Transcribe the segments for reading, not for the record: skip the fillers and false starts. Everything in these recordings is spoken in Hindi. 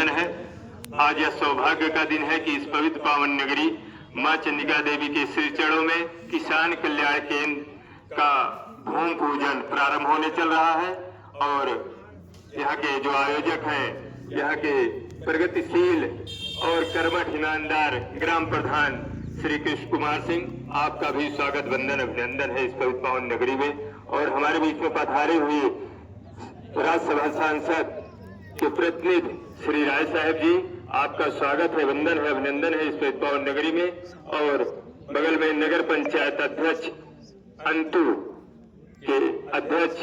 अभिनंदन है। आज यह सौभाग्य का दिन है कि इस पवित्र पावन नगरी मां चंडिका देवी के श्री चरणों में किसान कल्याण केंद्र का भूमि पूजन प्रारंभ होने चल रहा है और यहाँ के जो आयोजक हैं, यहाँ के प्रगतिशील और कर्मठ ईमानदार ग्राम प्रधान श्री कृष्ण कुमार सिंह, आपका भी स्वागत वंदन अभिनंदन है इस पवित्र पावन नगरी में। और हमारे बीच में पधारे हुए राज्यसभा सांसद के प्रतिनिधि श्री राय साहब जी, आपका स्वागत है, वंदन है, अभिनंदन है इस पवित्र पावन नगरी में। और बगल में नगर पंचायत अध्यक्ष अंतु के अध्यक्ष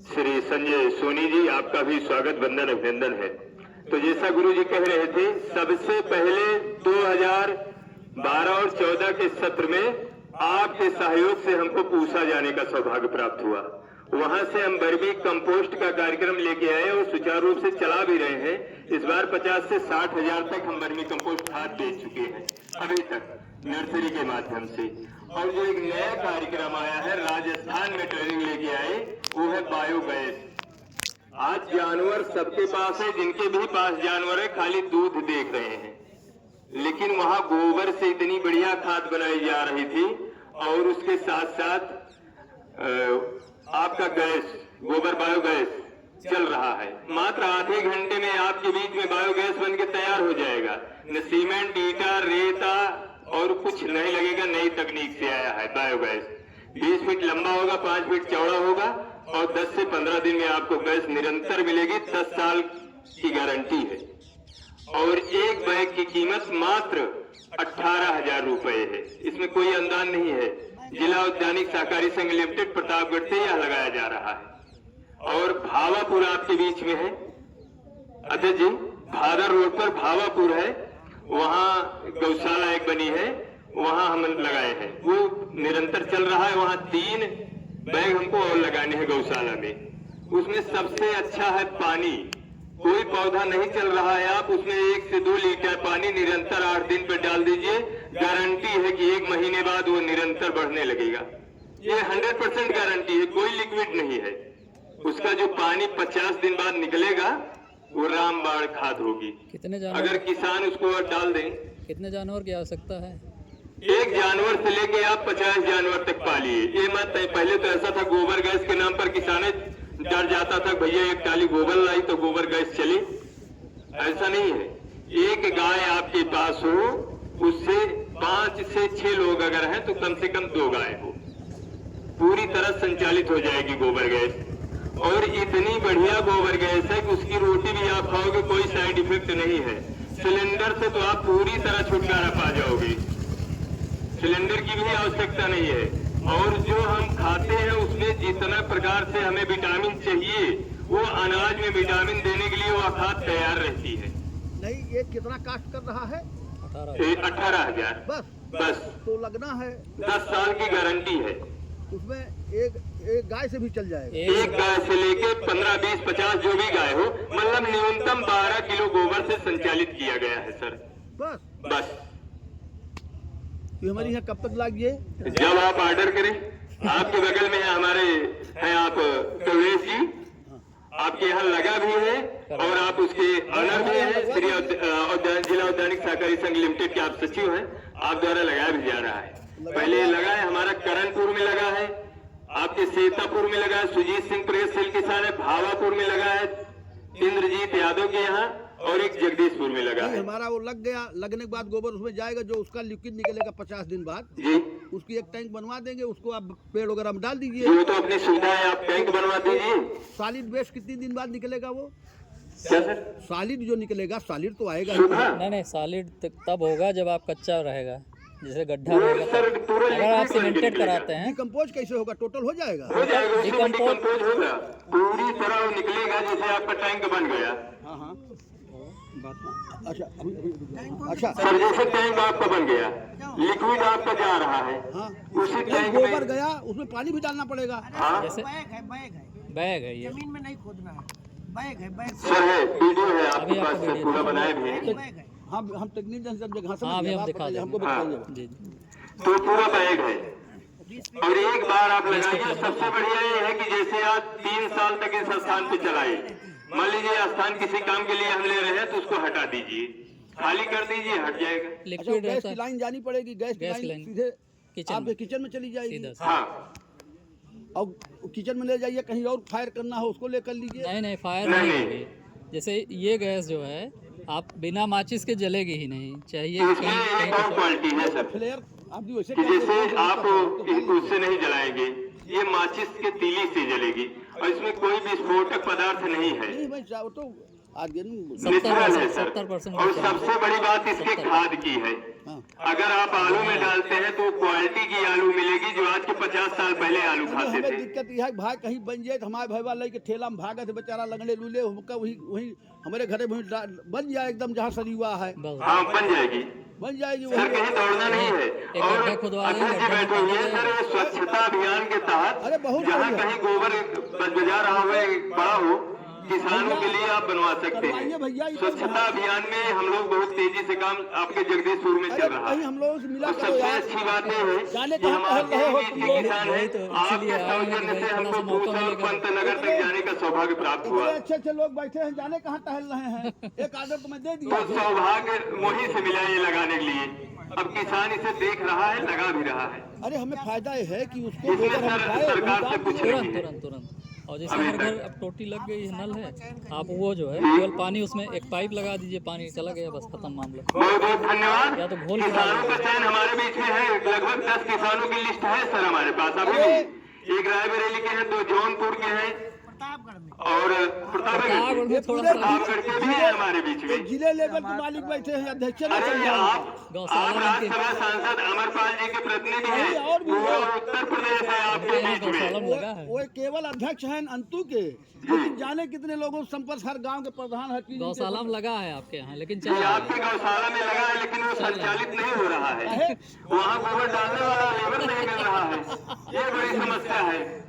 श्री संजय सोनी जी, आपका भी स्वागत वंदन अभिनंदन है। तो जैसा गुरु जी कह रहे थे, सबसे पहले 2012 और 14 के सत्र में आपके सहयोग से हमको पूसा जाने का सौभाग्य प्राप्त हुआ। वहां से हम वर्मी कंपोस्ट का कार्यक्रम लेके आए और सुचारू रूप से चला भी रहे हैं। इस बार 50 से 60 हजार तक हम वर्मी कंपोस्ट खाद बेच चुके हैं अभी तक नर्सरी के माध्यम से। और जो एक नया कार्यक्रम आया है, राजस्थान में ट्रेनिंग लेके आए, वो है बायोगैस। आज जानवर सबके पास है, जिनके भी पास जानवर है खाली दूध देख रहे हैं, लेकिन वहां गोबर से इतनी बढ़िया खाद बनाई जा रही थी और उसके साथ साथ आपका गैस, गोबर बायोगैस चल रहा है। मात्र आधे घंटे में आपके बीच में बायोगैस बन के तैयार हो जाएगा। न सीमेंट, ईटा, रेता और कुछ नहीं लगेगा। नई तकनीक से आया है बायोगैस। 20 फीट लंबा होगा, 5 फीट चौड़ा होगा और 10 से 15 दिन में आपको गैस निरंतर मिलेगी। 10 साल की गारंटी है और एक बैग की कीमत मात्र 18,000 रुपए है। इसमें कोई अनुदान नहीं है। जिला उद्यानिक सहकारी संघ लिमिटेड प्रतापगढ़ से यह लगाया जा रहा है। और भावापुर आपके बीच में है अध्यक्ष जी, भादर रोड पर भावापुर है, वहाँ गौशाला एक बनी है, वहाँ हम लगाए हैं, वो निरंतर चल रहा है। वहाँ 3 बैग हमको और लगाने हैं गौशाला में। उसमें सबसे अच्छा है पानी। कोई पौधा नहीं चल रहा है, आप उसमें 1 से 2 लीटर पानी निरंतर 8 दिन पर डाल दीजिए, गारंटी है कि 1 महीने बाद वो निरंतर बढ़ने लगेगा। ये 100% गारंटी है, कोई लिक्विड नहीं है। उसका जो पानी 50 दिन बाद निकलेगा वो रामबाण खाद होगी। कितने जानवर, अगर किसान उसको डाल दें। कितने जानवर की आवश्यकता है? 1 जानवर से लेके आप 50 जानवर तक पालिए। ये मत, पहले तो ऐसा था गोबर गैस के नाम पर किसान डर जाता था, भैया 1 टाली गोबर लाई तो गोबर गैस चली। ऐसा नहीं है। एक गाय आपके पास हो, उससे 5 से 6 लोग अगर हैं तो कम से कम 2 गाय हो, पूरी तरह संचालित हो जाएगी गोबर गैस। और इतनी बढ़िया गोबर गैस है कि उसकी रोटी भी आप खाओगे, कोई साइड इफेक्ट नहीं है। सिलेंडर से तो आप पूरी तरह छुटकारा पा जाओगे, सिलेंडर की भी आवश्यकता नहीं है। और जो हम खाते हैं उसमें जितना प्रकार से हमें विटामिन चाहिए, वो अनाज में विटामिन देने के लिए वो खाद तैयार रहती है। नहीं, ये कितना कास्ट कर रहा है? 18,000 बस तो लगना है। 10 साल की गारंटी है। उसमें एक गाय से भी चल जाएगा। एक गाय से लेके 15, 20, 50 जो भी गाय हो, मतलब न्यूनतम 12 किलो गोबर से संचालित किया गया है सर। बस तो हमारी यहाँ कब तक लागिए? जब आप ऑर्डर करें। आपके बगल में है हमारे हैं आप कवरेश जी, आपके यहाँ लगा भी है और आप उसके ऑनर भी हैं। श्री जिला उद्यानिक सहकारी संघ लिमिटेड के आप सचिव हैं, आप द्वारा लगाया भी जा रहा है। पहले लगा है, हमारा करणपुर में लगा है, आपके सीतापुर में लगा है, सुजीत सिंह प्रगतिशील किसान है, भावापुर में लगा है, इंद्रजीत यादव के यहाँ, और एक जगदीशपुर में लगा है। हमारा वो लग गया, लगने के बाद गोबर उसमें जाएगा, जो उसका लिक्विड निकलेगा 50 दिन बाद जी, उसकी एक टैंक बनवा देंगे, उसको आप पेड़ वगैरह में डाल दीजिए। वो तो अपनी सुविधा है, आप टैंक बनवा दीजिए। सॉलिड वेस्ट कितने दिन बाद निकलेगा? वो क्या सर? सॉलिड जो निकलेगा, सॉलिड तो आएगा नहीं, सॉलिड तब होगा जब आप कच्चा रहेगा, जैसे गड्ढा रहेगा। अगर आप सीमेंटेड कराते हैं, डिकम्पोज कैसे होगा? टोटल हो जाएगा, डिकम्पोज होगा, पूरी तरह निकलेगा जैसे आपका टैंक बन गया। हाँ, अच्छा सर, जैसे टैंक आपका बन गया, लिक्विड आपका जा रहा है। हाँ, उसी टैंक गोबर में गया, उसमें पानी भी डालना पड़ेगा। हाँ जैसे बैग है ये, जमीन में नहीं खोदना है, बैग है, बैग सर है, वीडियो है आपके अभी पास, आपको पूरा बनाए भी है। बैग है। हम टेक्नीशियन सब जगह हाँ अभी हम दिखा देंगे, हमको बताइए। तो पूरा बैग है और एक बार आप लगाइए। सबसे बढ़िया ये है कि जैसे आप 3 साल तक इस स्थान पे चलाए, मान लीजिए स्थान किसी काम के लिए हम ले रहे हैं तो उसको हटा दीजिए, खाली कर दीजिए, हट जाएगा। अच्छा, लिक्विड गैस रहता की है लाइन जानी पड़ेगी, गैस की गैस की लाइन लाइन सीधे किचन आपके में किचन में चली जाएगी। सीधा से। हाँ और किचन में ले जाइए, कहीं और फायर करना हो उसको लेकर लीजिए। नहीं नहीं फायर नहीं, नहीं नहीं। होगी। जैसे ये गैस जो है आप बिना माचिस के जलेगी ही नहीं चाहिए तो कि इसमें कहीं कहीं एक और कुछ क्वालिटी है तो सर, फ्लेयर आप भी वैसे कि कर लीजिए, जैसे कोई आप दिक्कत नहीं, तो कर लीजिए। उससे नहीं जलाएंगे, ये माचिस के तीली से जलेगी और इसमें कोई विस्फोटक पदार्थ नहीं है, नहीं भाई साहब, तो ऑर्गेनिक 70% है सर। 70% और सबसे बड़ी बात इसके 70%। खाद की है, हाँ। अगर आप आलू में डालते हैं तो क्वालिटी की आलू मिलेगी जो आज के 50 साल पहले आलू नहीं, खाते हमें थे। दिक्कत यह है कि भाई कहीं बन जाए तो हमारे भाई वाला के ठेला में भागत है बेचारा, लगने लूले हमका वही वही हमारे घरे में बन जाए एकदम जहाँ सरी हुआ है, बस हाँ बन जाएगी बन जाएगी सर, वही। कहीं दौड़ना नहीं है। एक और गड्ढा खुदवा दें, अध्यक्ष जी गड्ढे में बैठे हुए हैं पानी सर, ये स्वच्छता अभियान के तहत अरे बहुत जहाँ बढ़िया। कहीं गोबर बजा रहा हो बड़ा हो, किसानों के लिए आप बनवा सकते करवाइए भैया, हैं। इधर स्वच्छता अभियान में हम लोग बहुत तेजी से काम आपके जगदीशपुर में अरे चल रहा कहीं है। हम लोगों से मिला और करो सबसे यार। अच्छी बात यह है जाने कि कहाँ हम टहल रहे हो आपके तुम बीच लोग? के किसान हैं, यही तो आपके इसीलिए आए हैं कि सौजन्य भाई से थोड़ा हमको सा मौका पूसा और मिलेगा। पंतनगर तक जाने का सौभाग्य प्राप्त हुआ। इतने अच्छे अच्छे लोग बैठे हैं, जाने कहाँ टहल रहे हैं। एक आर्डर तो मैं दे दिया। तो सौभाग्य वहीं से मिला ये लगाने के लिए। अब किसान इसे देख रहा है, लगा भी रहा है। अरे हमें फायदा यह है कि उसको इसमें गोबर हम सर खाए, सरकार वही से डाल कुछ दिए। नहीं तुरंत है। तुरंत तुरंत। और जैसे अभी हर घर तक। अब टोटी लग गई है, नल है, आप वो जो है केवल पानी उसमें एक पाइप लगा दीजिए, पानी चला गया, बस खत्म मामला। बहुत बहुत धन्यवाद। या तो घोल के किसानों डाल का दीजिए। चयन हमारे बीच में है, लगभग 10 किसानों की लिस्ट है सर हमारे पास अभी अरे! भी। एक रायबरेली के हैं, 2 जौनपुर के हैं प्रतापगढ़ में और प्रतापगढ़ प्रतापगढ़ में के थोड़ा सा प्रतापगढ़ के भी हैं हमारे बीच तो में। जिले लेवल के मालिक बैठे हैं, अध्यक्ष ने अरे समझा आप गौशाला में राज्यसभा सांसद अमरपाल जी के प्रतिनिधि हैं, नहीं, और भी है। पूरा उत्तर प्रदेश है आपके यहाँ बीच गौशाला में। में लगा है। वो केवल अध्यक्ष हैं अंतु के, लेकिन जाने कितने लोगों से संपर्क, हर गांव के प्रधान हर चीज गौशाला में लगा है आपके यहाँ, लेकिन जी चल रहा आपके है। गौशाला में लगा है लेकिन वो संचालित नहीं हो रहा है, वहाँ गोबर डालने वाला लेबर नहीं मिल रहा है, ये बड़ी समस्या है।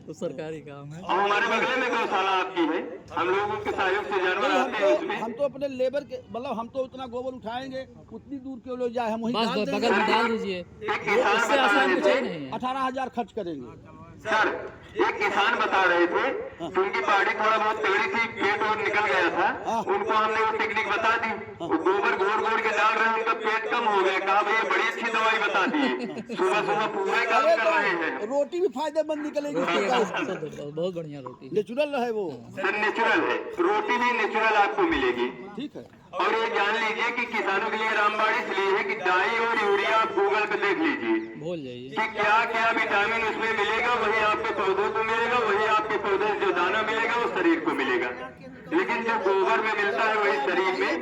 तो सरकारी काम है। और हमारे बगले में गौशाला आपकी है, हम लोगों के सहयोग से जानवर आते हैं उसमें। हम तो अपने लेबर के मतलब हम तो उतना गोबर उठाएंगे उतनी दूर क्यों ले जाए, हम वहीं बस डाल बगल में देंगे। डाल दीजिए, एक किसान इससे बता आसान रहे कुछ ही थे नहीं है। 18,000 खर्च करेंगे। सर, एक किसान बता रहे थे कि उनकी पहाड़ी थोड़ा बहुत तगड़ी थी, पेट और निकल गया था, उनको हमने वो टेक्निक बता दी, वो गोबर घोड़ के डाल रहे हैं, उनका पेट कम हो गया। कहा भैया बड़ी अच्छी दवाई बता दी है, सुबह सुबह पूरे काम अरे कर रहे हैं। तो रोटी भी फायदेमंद निकलेगी रोटी उसके एकदम साथ। शुद्ध, बहुत बढ़िया रोटी। नेचुरल है वो, सर नेचुरल है, रोटी भी नेचुरल आपको मिलेगी। ठीक है। और ये जान लीजिए कि किसानों के लिए रामबाड़ी इसलिए है कि डाई और यूरिया आप गूगल पे देख लीजिए भूल जाइए। कि क्या क्या विटामिन उसमें मिलेगा, वही आपके पौधों को मिलेगा, वही आपके पौधे से जो दाना मिलेगा वो शरीर को मिलेगा, लेकिन जो गोबर में मिलता है वही शरीर में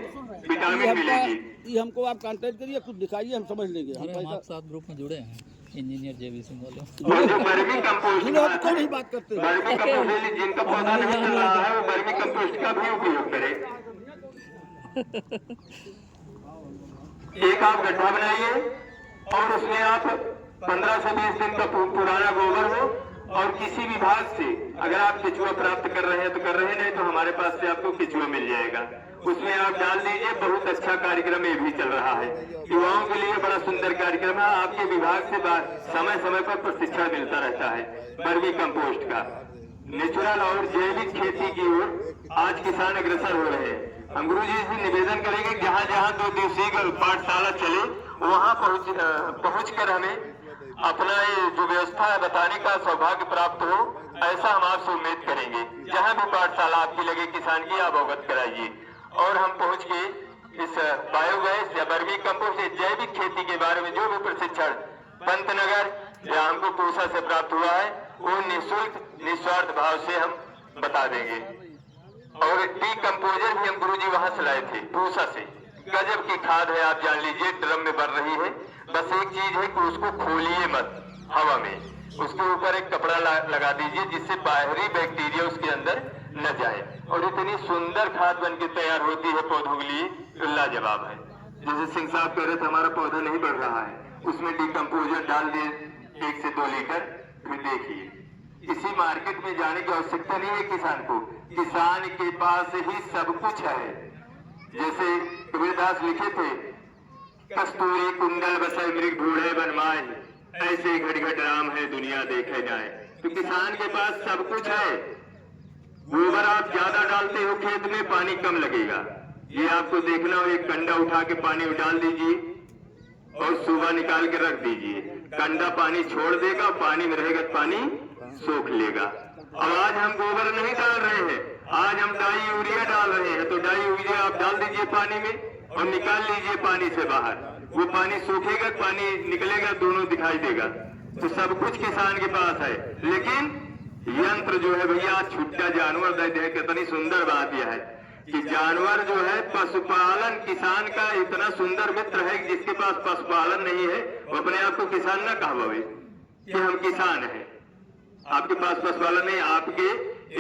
विटामिन मिलेगी। ये हमको आप कांटेक्ट करिए, कुछ दिखाइए, हम समझ लेंगे। हम अरे हम पैसा आपके साथ ग्रुप में जुड़े हैं, इंजीनियर JV सिंह वाले। और जो वर्मी कंपोस्ट जिन्हें हम तो नहीं बात करते। वर्मी कंपोस्ट जिनका पौधा नहीं चल रहा है वो वर्मी कंपोस्ट का भी उपयोग करे। एक आप गड्ढा बनाइए और उसमें आप 15 से 20 दिन का पुराना गोबर हो और किसी विभाग से अगर आप केचुआ प्राप्त कर रहे हैं तो कर रहे हैं, नहीं तो हमारे पास से आपको केचुआ मिल जाएगा, उसमें आप डाल दीजिए। बहुत अच्छा कार्यक्रम ये भी चल रहा है, युवाओं के लिए बड़ा सुंदर कार्यक्रम है। आपके विभाग से समय समय पर प्रशिक्षण मिलता रहता है वर्मी कंपोस्ट का। नेचुरल और जैविक खेती की ओर आज किसान अग्रसर हो रहे हैं। हम गुरु जी से निवेदन करेंगे जहाँ जहाँ 2 दिवसीय पाठशाला चले वहाँ पहुँच कर हमें अपना ये जो व्यवस्था है बताने का सौभाग्य प्राप्त हो, ऐसा हम आपसे उम्मीद करेंगे। जहाँ भी पाठशाला आपकी लगे किसान की, आप अवगत कराइए और हम पहुँच के इस बायोगैस या वर्मी कंपोस्ट जैविक खेती के बारे में जो भी प्रशिक्षण पंतनगर या हमको पूसा से प्राप्त हुआ है वो निःशुल्क निस्वार्थ भाव से हम बता देंगे। और टी कंपोजर भी हम गुरुजी वहां से लाए थे पूसा से, गजब की खाद है, आप जान लीजिए, ड्रम में भर रही है। बस एक चीज है कि उसको खोलिए मत हवा में, उसके ऊपर एक कपड़ा लगा दीजिए जिससे बाहरी बैक्टीरिया उसके अंदर न जाए, और इतनी सुंदर खाद बन के तैयार होती है पौधों के लिए, लाजवाब है। जैसे सिंह साहब कह रहे थे हमारा पौधा नहीं बढ़ रहा है, उसमें डिकम्पोजर डाल दिए 1 से 2 लीटर, फिर देखिए किसी मार्केट में जाने की आवश्यकता नहीं है किसान को, किसान के पास ही सब कुछ है। जैसे कबीरदास लिखे थे, कस्तूरी कुंडल बसै मृग ढूंढे बनमाए, ऐसे घट राम है दुनिया देखे जाए। तो किसान के पास सब कुछ है। गोबर आप ज्यादा डालते हो खेत में पानी कम लगेगा, ये आपको देखना हो, एक कंडा उठा के पानी में डाल दीजिए और सुबह निकाल के रख दीजिए। कंडा पानी छोड़ देगा, पानी में रहेगा तो पानी सोख लेगा। अब आज हम गोबर नहीं डाल रहे हैं, आज हम डाई यूरिया डाल रहे हैं। तो डाई यूरिया आप डाल दीजिए पानी में और निकाल लीजिए पानी से बाहर। वो पानी सूखेगा, पानी निकलेगा, दोनों दिखाई देगा। तो सब कुछ किसान के पास है, लेकिन यंत्र जो है भैया छुट्टा जानवर दे दे। कितनी सुंदर बात यह है कि जानवर जो है पशुपालन किसान का इतना सुंदर मित्र है कि जिसके पास पशुपालन नहीं है वो अपने आप को किसान न कहवावे कि हम किसान हैं। आपके पास पशुपालन नहीं, आपके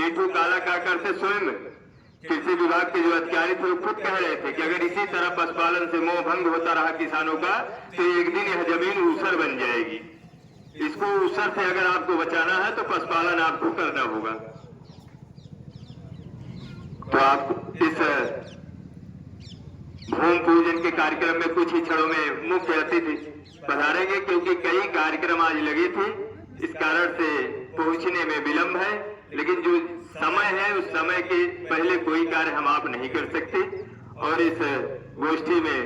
एठू काला काकर से स्वयं कृषि विभाग के जो अधिकारी थे वो खुद कह रहे थे कि अगर इसी तरह पशुपालन से मोह भंग होता रहा किसानों का तो एक दिन यह जमीन ऊसर बन जाएगी। इसको ऊसर से अगर आपको बचाना है तो पशुपालन आपको करना होगा। तो आप इस भूमि पूजन के कार्यक्रम में कुछ ही क्षणों में मुख्य अतिथि पधारेंगे, क्योंकि कई कार्यक्रम आज लगे थे, इस कारण से पहुंचने में विलंब है। लेकिन जो समय है उस समय के पहले कोई कार्य हम आप नहीं कर सकते। और इस गोष्ठी में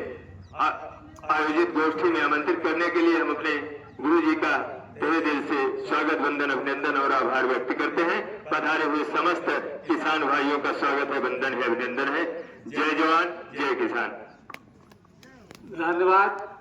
आयोजित गोष्ठी में आमंत्रित करने के लिए हम अपने गुरु जी का तहे दिल से स्वागत, वंदन, अभिनंदन और आभार व्यक्त करते हैं। पधारे हुए समस्त किसान भाइयों का स्वागत है, वंदन है, अभिनंदन है। जय जवान, जय किसान। धन्यवाद।